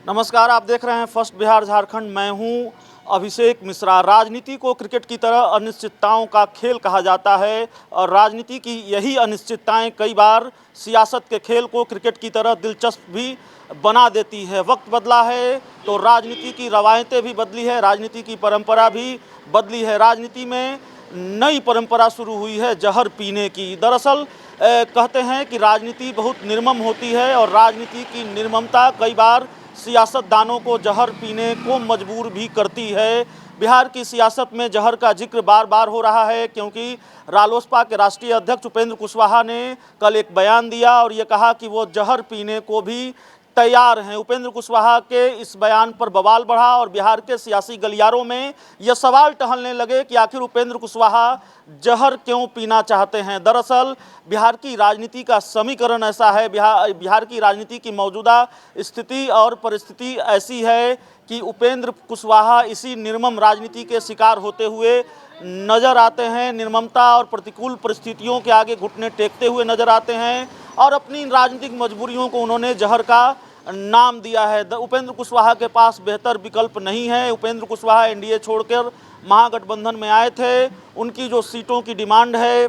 नमस्कार, आप देख रहे हैं फर्स्ट बिहार झारखंड। मैं हूं अभिषेक मिश्रा। राजनीति को क्रिकेट की तरह अनिश्चितताओं का खेल कहा जाता है और राजनीति की यही अनिश्चितताएं कई बार सियासत के खेल को क्रिकेट की तरह दिलचस्प भी बना देती है। वक्त बदला है तो राजनीति की रवायतें भी बदली है, राजनीति की परंपरा भी बदली है। राजनीति में नई परंपरा शुरू हुई है जहर पीने की। दरअसल कहते हैं कि राजनीति बहुत निर्मम होती है और राजनीति की निर्ममता कई बार सियासतदानों को जहर पीने को मजबूर भी करती है। बिहार की सियासत में जहर का जिक्र बार बार हो रहा है क्योंकि रालोसपा के राष्ट्रीय अध्यक्ष उपेंद्र कुशवाहा ने कल एक बयान दिया और ये कहा कि वो जहर पीने को भी तैयार हैं। उपेंद्र कुशवाहा के इस बयान पर बवाल बढ़ा और बिहार के सियासी गलियारों में यह सवाल टहलने लगे कि आखिर उपेंद्र कुशवाहा जहर क्यों पीना चाहते हैं। दरअसल बिहार की राजनीति का समीकरण ऐसा है, बिहार की राजनीति की मौजूदा स्थिति और परिस्थिति ऐसी है कि उपेंद्र कुशवाहा इसी निर्मम राजनीति के शिकार होते हुए नजर आते हैं। निर्ममता और प्रतिकूल परिस्थितियों के आगे घुटने टेकते हुए नजर आते हैं और अपनी राजनीतिक मजबूरियों को उन्होंने जहर का नाम दिया है। उपेंद्र कुशवाहा के पास बेहतर विकल्प नहीं है। उपेंद्र कुशवाहा एनडीए छोड़कर महागठबंधन में आए थे। उनकी जो सीटों की डिमांड है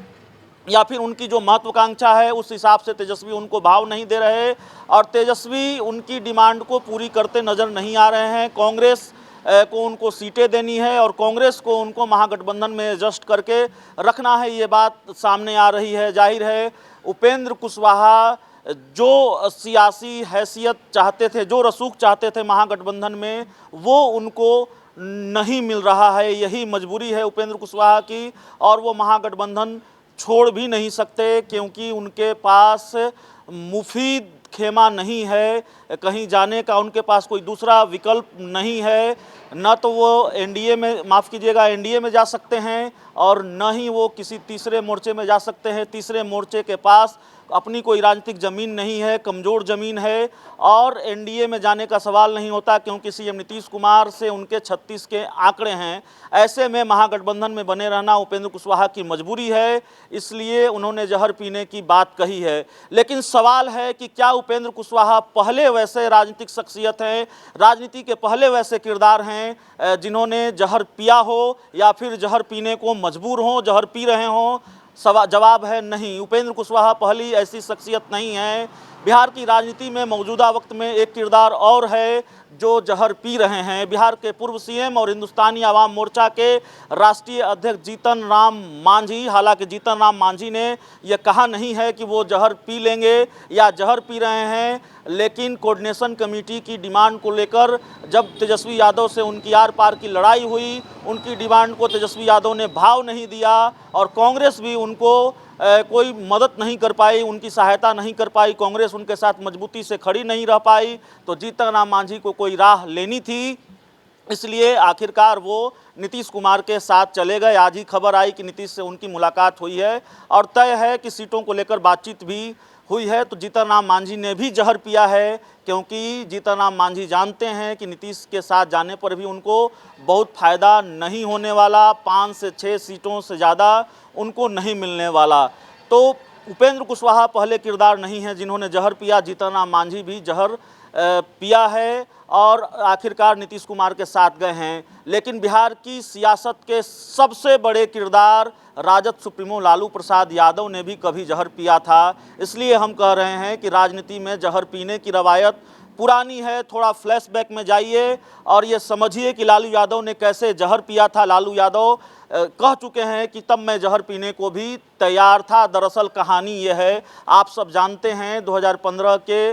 या फिर उनकी जो महत्वाकांक्षा है उस हिसाब से तेजस्वी उनको भाव नहीं दे रहे और तेजस्वी उनकी डिमांड को पूरी करते नज़र नहीं आ रहे हैं। कांग्रेस को उनको सीटें देनी है और कांग्रेस को उनको महागठबंधन में एडजस्ट करके रखना है, ये बात सामने आ रही है। जाहिर है उपेंद्र कुशवाहा जो सियासी हैसियत चाहते थे, जो रसूख चाहते थे महागठबंधन में, वो उनको नहीं मिल रहा है। यही मजबूरी है उपेंद्र कुशवाहा की और वो महागठबंधन छोड़ भी नहीं सकते क्योंकि उनके पास मुफीद खेमा नहीं है कहीं जाने का, उनके पास कोई दूसरा विकल्प नहीं है। न तो वो एनडीए में, माफ़ कीजिएगा, एनडीए में जा सकते हैं और न ही वो किसी तीसरे मोर्चे में जा सकते हैं। तीसरे मोर्चे के पास अपनी कोई राजनीतिक ज़मीन नहीं है, कमज़ोर ज़मीन है और एनडीए में जाने का सवाल नहीं होता क्योंकि सीएम नीतीश कुमार से उनके 36 के आंकड़े हैं। ऐसे में महागठबंधन में बने रहना उपेंद्र कुशवाहा की मजबूरी है, इसलिए उन्होंने जहर पीने की बात कही है। लेकिन सवाल है कि क्या उपेंद्र कुशवाहा पहले वैसे राजनीतिक शख्सियत हैं, राजनीति के पहले वैसे किरदार हैं जिन्होंने जहर पिया हो या फिर जहर पीने को मजबूर हों, जहर पी रहे हों? जवाब है नहीं। उपेंद्र कुशवाहा पहली ऐसी शख्सियत नहीं है। बिहार की राजनीति में मौजूदा वक्त में एक किरदार और है जो जहर पी रहे हैं। बिहार के पूर्व सीएम और हिंदुस्तानी आवाम मोर्चा के राष्ट्रीय अध्यक्ष जीतन राम मांझी। हालांकि जीतन राम मांझी ने यह कहा नहीं है कि वो जहर पी लेंगे या जहर पी रहे हैं, लेकिन कोऑर्डिनेशन कमेटी की डिमांड को लेकर जब तेजस्वी यादव से उनकी आर पार की लड़ाई हुई, उनकी डिमांड को तेजस्वी यादव ने भाव नहीं दिया और कांग्रेस भी उनको कोई मदद नहीं कर पाई, उनकी सहायता नहीं कर पाई, कांग्रेस उनके साथ मजबूती से खड़ी नहीं रह पाई, तो जीतन राम मांझी को कोई राह लेनी थी। इसलिए आखिरकार वो नीतीश कुमार के साथ चले गए। आज ही खबर आई कि नीतीश से उनकी मुलाकात हुई है और तय है कि सीटों को लेकर बातचीत भी हुई है। तो जीतन राम मांझी ने भी जहर पिया है क्योंकि जीतन राम मांझी जानते हैं कि नीतीश के साथ जाने पर भी उनको बहुत फ़ायदा नहीं होने वाला, 5 से 6 सीटों से ज़्यादा उनको नहीं मिलने वाला। तो उपेंद्र कुशवाहा पहले किरदार नहीं है जिन्होंने जहर पिया, जीतन राम मांझी भी जहर पिया है और आखिरकार नीतीश कुमार के साथ गए हैं। लेकिन बिहार की सियासत के सबसे बड़े किरदार राजद सुप्रीमो लालू प्रसाद यादव ने भी कभी जहर पिया था। इसलिए हम कह रहे हैं कि राजनीति में जहर पीने की रवायत पुरानी है। थोड़ा फ्लैशबैक में जाइए और ये समझिए कि लालू यादव ने कैसे जहर पिया था। लालू यादव कह चुके हैं कि तब मैं जहर पीने को भी तैयार था। दरअसल कहानी ये है, आप सब जानते हैं 2015 के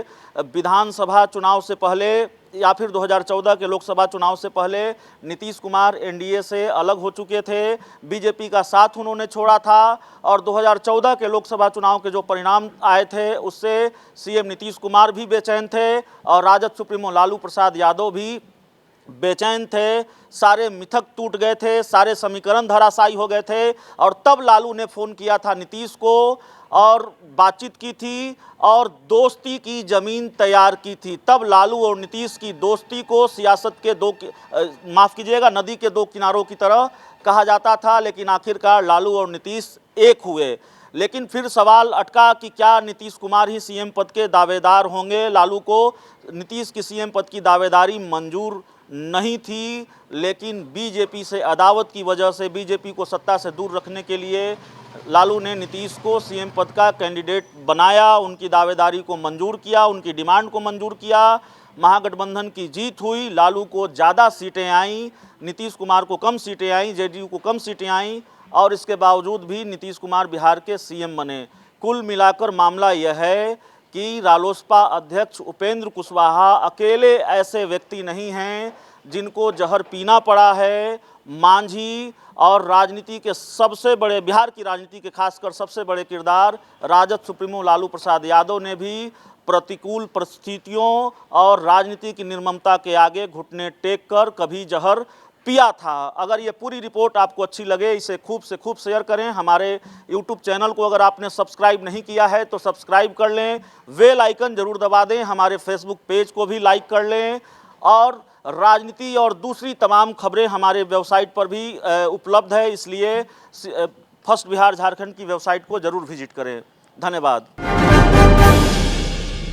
विधानसभा चुनाव से पहले या फिर 2014 के लोकसभा चुनाव से पहले नीतीश कुमार एनडीए से अलग हो चुके थे, बीजेपी का साथ उन्होंने छोड़ा था और 2014 के लोकसभा चुनाव के जो परिणाम आए थे उससे सीएम नीतीश कुमार भी बेचैन थे और राजद सुप्रीमो लालू प्रसाद यादव भी बेचैन थे। सारे मिथक टूट गए थे, सारे समीकरण धराशायी हो गए थे और तब लालू ने फ़ोन किया था नीतीश को और बातचीत की थी और दोस्ती की ज़मीन तैयार की थी। तब लालू और नीतीश की दोस्ती को सियासत के माफ़ कीजिएगा, नदी के दो किनारों की तरह कहा जाता था, लेकिन आखिरकार लालू और नीतीश एक हुए। लेकिन फिर सवाल अटका कि क्या नीतीश कुमार ही सीएम पद के दावेदार होंगे। लालू को नीतीश की सीएम पद की दावेदारी मंजूर नहीं थी, लेकिन बीजेपी से अदावत की वजह से, बीजेपी को सत्ता से दूर रखने के लिए लालू ने नीतीश को सीएम पद का कैंडिडेट बनाया, उनकी दावेदारी को मंजूर किया, उनकी डिमांड को मंजूर किया। महागठबंधन की जीत हुई, लालू को ज़्यादा सीटें आईं, नीतीश कुमार को कम सीटें आईं, जेडीयू को कम सीटें आईं, और इसके बावजूद भी नीतीश कुमार बिहार के सीएम बने। कुल मिलाकर मामला यह है कि रालोसपा अध्यक्ष उपेंद्र कुशवाहा अकेले ऐसे व्यक्ति नहीं हैं जिनको जहर पीना पड़ा है। मांझी और राजनीति के सबसे बड़े, बिहार की राजनीति के खासकर सबसे बड़े किरदार राजद सुप्रीमो लालू प्रसाद यादव ने भी प्रतिकूल परिस्थितियों और राजनीति की निर्ममता के आगे घुटने टेक कर कभी जहर पिया था। अगर ये पूरी रिपोर्ट आपको अच्छी लगे, इसे खूब से खूब शेयर करें। हमारे यूट्यूब चैनल को अगर आपने सब्सक्राइब नहीं किया है तो सब्सक्राइब कर लें, बेल आइकन ज़रूर दबा दें, हमारे फेसबुक पेज को भी लाइक कर लें, और राजनीति और दूसरी तमाम खबरें हमारे वेबसाइट पर भी उपलब्ध है, इसलिए फर्स्ट बिहार झारखंड की वेबसाइट को ज़रूर विजिट करें। धन्यवाद।